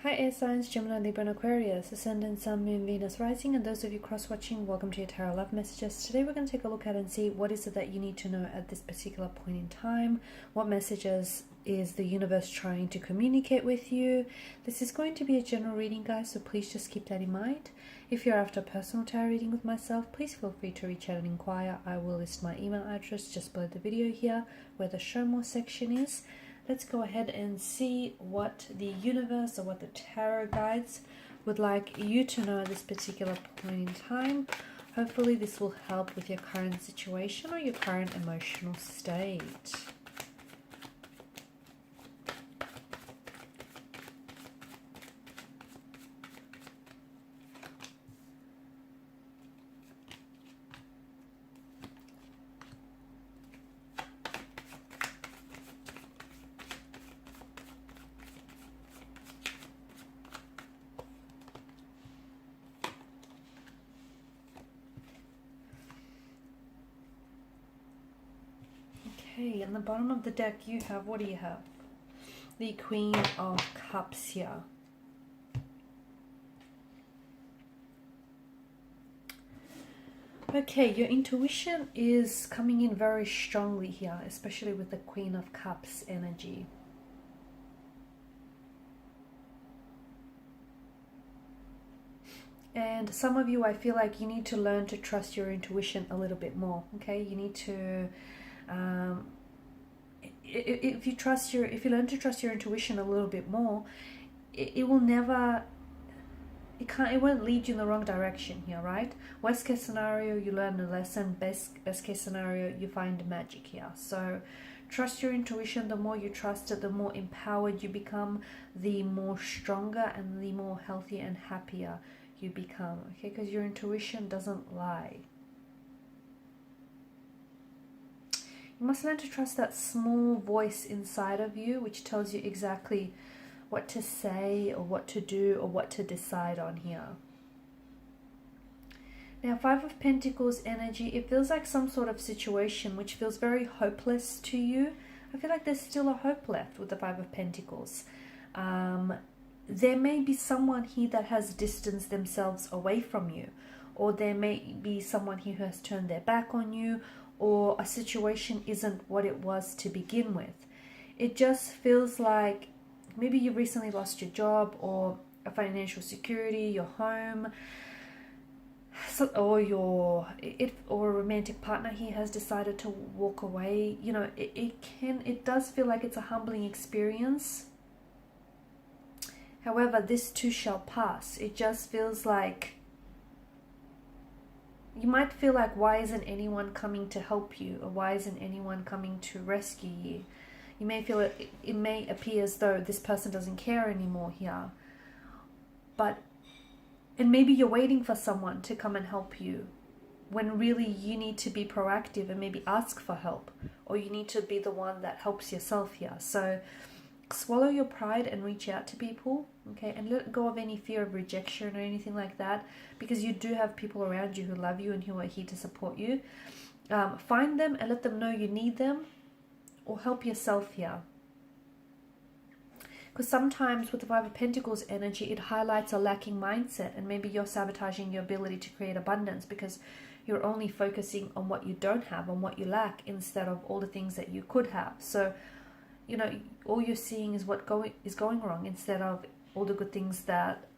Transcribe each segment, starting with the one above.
Hi air signs, Gemini, Libra and Aquarius, Ascendant, Sun, Moon, Venus, Rising, and those of you cross-watching, welcome to your Tarot Love Messages. Today we're going to take a look at and see what is it that you need to know at this particular point in time. What messages is the universe trying to communicate with you? This is going to be a general reading, guys, so please just keep that in mind. If you're after a personal tarot reading with myself, please feel free to reach out and inquire. I will list my email address just below the video here, where the show more section is. Let's go ahead and see what the universe or what the tarot guides would like you to know at this particular point in time. Hopefully this will help with your current situation or your current emotional state. Okay, on the bottom of the deck you have, what do you have? The Queen of Cups here. Okay, your intuition is coming in very strongly here, especially with the Queen of Cups energy. And some of you, I feel like you need to learn to trust your intuition a little bit more, okay? You need to... if you learn to trust your intuition a little bit more, it won't lead you in the wrong direction here, right? Worst case scenario, you learn a lesson. Best case scenario, you find magic here. So trust your intuition. The more you trust it, the more empowered you become, the more stronger and the more healthy and happier you become, okay? Because your intuition doesn't lie. You must learn to trust that small voice inside of you which tells you exactly what to say or what to do or what to decide on here. Now, Five of Pentacles energy, it feels like some sort of situation which feels very hopeless to you. I feel like there's still a hope left with the Five of Pentacles. There may be someone here that has distanced themselves away from you, or there may be someone here who has turned their back on you, or a situation isn't what it was to begin with. It just feels like maybe you recently lost your job or a financial security, your home, or or a romantic partner here has decided to walk away. You know, it does feel like it's a humbling experience. However, this too shall pass. It just feels like you might feel like, why isn't anyone coming to help you? Or why isn't anyone coming to rescue you? You may feel it may appear as though this person doesn't care anymore here. And maybe you're waiting for someone to come and help you, when really you need to be proactive and maybe ask for help. Or you need to be the one that helps yourself here. So swallow your pride and reach out to people, okay? And let go of any fear of rejection or anything like that, because you do have people around you who love you and who are here to support you. Find them and let them know you need them, or help yourself here. Because sometimes with the Five of Pentacles energy, it highlights a lacking mindset, and maybe you're sabotaging your ability to create abundance because you're only focusing on what you don't have, on what you lack, instead of all the things that you could have. So you know, all you're seeing is what is going wrong, instead of all the good things that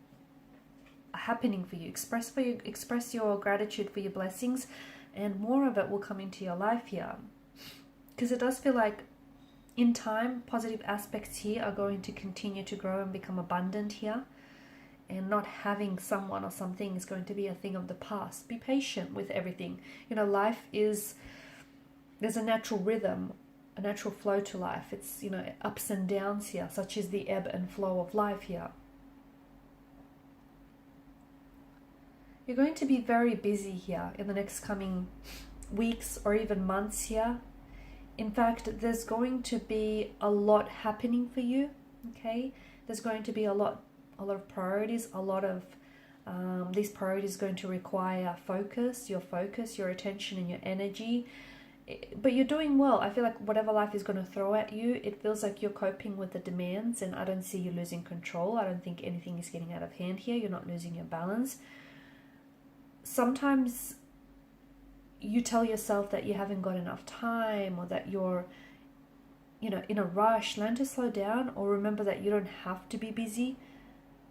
are happening for you. Express your gratitude for your blessings, and more of it will come into your life here. Because it does feel like in time, positive aspects here are going to continue to grow and become abundant here. And not having someone or something is going to be a thing of the past. Be patient with everything. You know, there's a natural rhythm, a natural flow to life. It's, you know, ups and downs here, such as the ebb and flow of life here. You're going to be very busy here in the next coming weeks or even months here. In fact, there's going to be a lot happening for you, okay? There's going to be a lot of priorities, a lot of these priorities going to require your attention and your energy. but you're doing well. I feel like whatever life is going to throw at you, it feels like you're coping with the demands, and I don't see you losing control. I don't think anything is getting out of hand here. You're not losing your balance. Sometimes you tell yourself that you haven't got enough time, or that you're, you know, in a rush. Learn to slow down, or remember that you don't have to be busy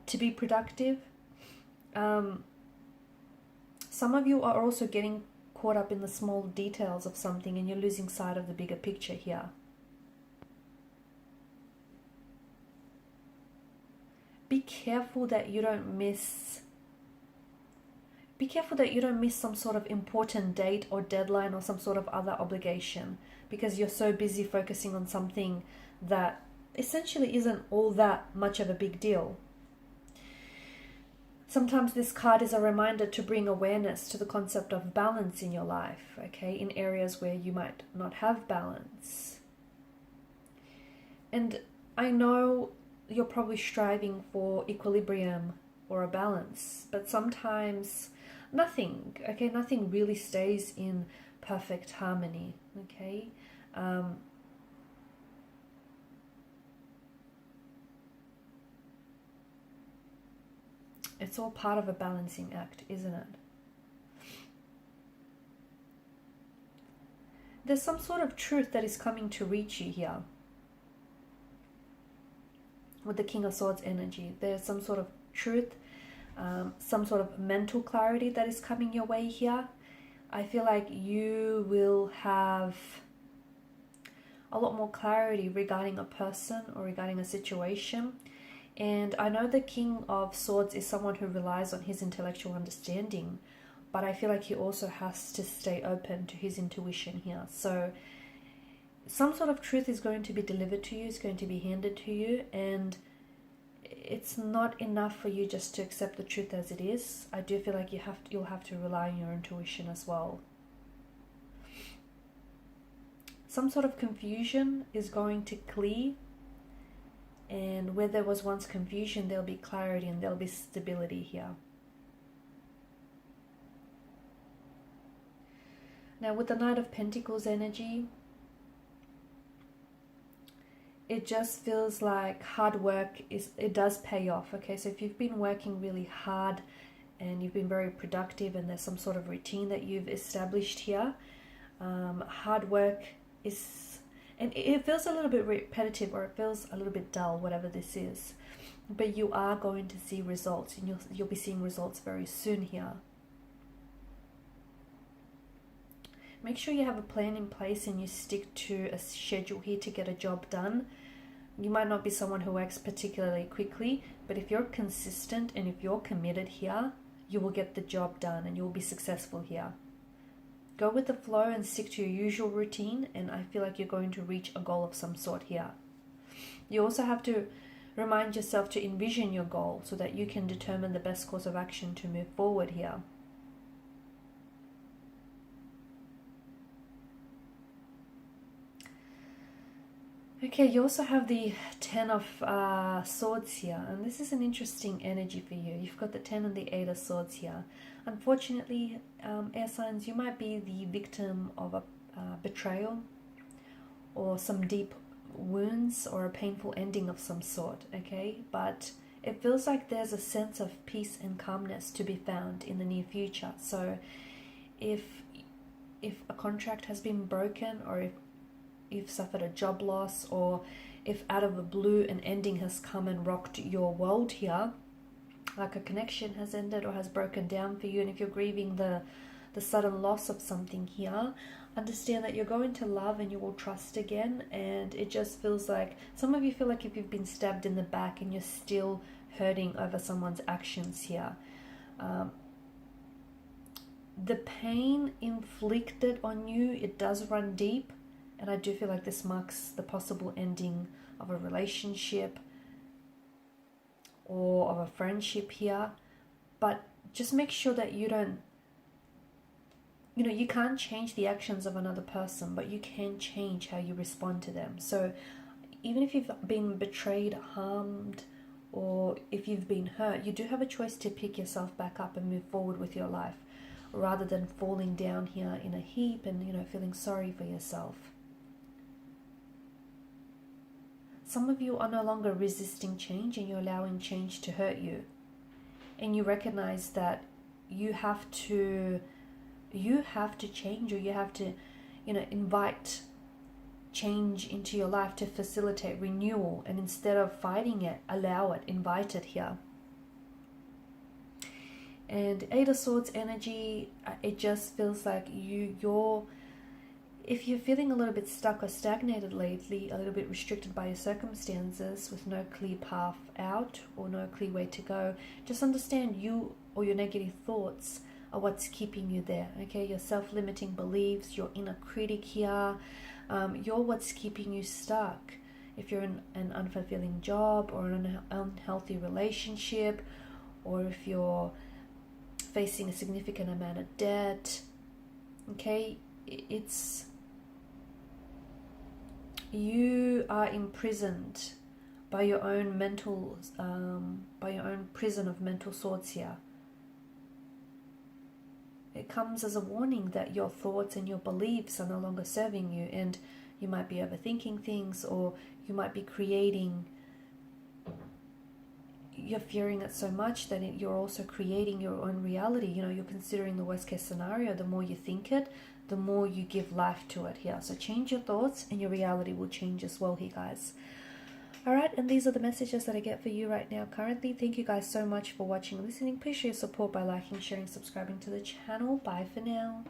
to be productive. Some of you are also getting caught up in the small details of something, and you're losing sight of the bigger picture here. Be careful that you don't miss some sort of important date or deadline or some sort of other obligation, because you're so busy focusing on something that essentially isn't all that much of a big deal. Sometimes this card is a reminder to bring awareness to the concept of balance in your life, okay, in areas where you might not have balance. And I know you're probably striving for equilibrium or a balance, but sometimes nothing really stays in perfect harmony, okay? It's all part of a balancing act, isn't it? There's some sort of truth that is coming to reach you here. With the King of Swords energy, there's some sort of truth, some sort of mental clarity that is coming your way here. I feel like you will have a lot more clarity regarding a person or regarding a situation. And I know the King of Swords is someone who relies on his intellectual understanding, but I feel like he also has to stay open to his intuition here. So some sort of truth is going to be delivered to you, is going to be handed to you, and it's not enough for you just to accept the truth as it is. I do feel like you'll have to rely on your intuition as well. Some sort of confusion is going to clear, and where there was once confusion, there'll be clarity and there'll be stability here. Now with the Knight of Pentacles energy, it just feels like hard work it does pay off, okay? So if you've been working really hard and you've been very productive, and there's some sort of routine that you've established here, hard work is, and it feels a little bit repetitive, or it feels a little bit dull, whatever this is, but you are going to see results, and you'll be seeing results very soon here. Make sure you have a plan in place and you stick to a schedule here to get a job done. You might not be someone who works particularly quickly, but if you're consistent and if you're committed here, you will get the job done and you will be successful here. Go with the flow and stick to your usual routine, and I feel like you're going to reach a goal of some sort here. You also have to remind yourself to envision your goal so that you can determine the best course of action to move forward here. Okay, you also have the Ten of Swords here, and this is an interesting energy for you. You've got the 10 and the 8 of Swords here. Unfortunately, air signs, you might be the victim of a betrayal or some deep wounds or a painful ending of some sort, okay? But it feels like there's a sense of peace and calmness to be found in the near future. So if a contract has been broken, or if you've suffered a job loss, or if out of the blue an ending has come and rocked your world here, like a connection has ended or has broken down for you, and if you're grieving the sudden loss of something here, understand that you're going to love and you will trust again. And it just feels like some of you feel like if you've been stabbed in the back and you're still hurting over someone's actions here. The pain inflicted on you, it does run deep. And I do feel like this marks the possible ending of a relationship or of a friendship here. But just make sure that you don't, you can't change the actions of another person, but you can change how you respond to them. So even if you've been betrayed, harmed, or if you've been hurt, you do have a choice to pick yourself back up and move forward with your life. rather than falling down here in a heap and, you know, feeling sorry for yourself. Some of you are no longer resisting change and you're allowing change to hurt you. And you recognize that you have to change, or you have to, you know, invite change into your life to facilitate renewal. And instead of fighting it, allow it, invite it here. And Eight of Swords energy, it just feels like if you're feeling a little bit stuck or stagnated lately, a little bit restricted by your circumstances with no clear path out or no clear way to go, just understand you or your negative thoughts are what's keeping you there. Okay, your self-limiting beliefs, your inner critic here, you're what's keeping you stuck. If you're in an unfulfilling job or an unhealthy relationship, or if you're facing a significant amount of debt, okay, you are imprisoned by your own mental, by your own prison of mental swords here. It comes as a warning that your thoughts and your beliefs are no longer serving you, and you might be overthinking things, or you might be you're fearing it so much that you're also creating your own reality. You know, you're considering the worst case scenario. The more you think it, the more you give life to it here. So change your thoughts and your reality will change as well here, guys. Alright, and these are the messages that I get for you right now currently. Thank you guys so much for watching and listening. Please show your support by liking, sharing, subscribing to the channel. Bye for now.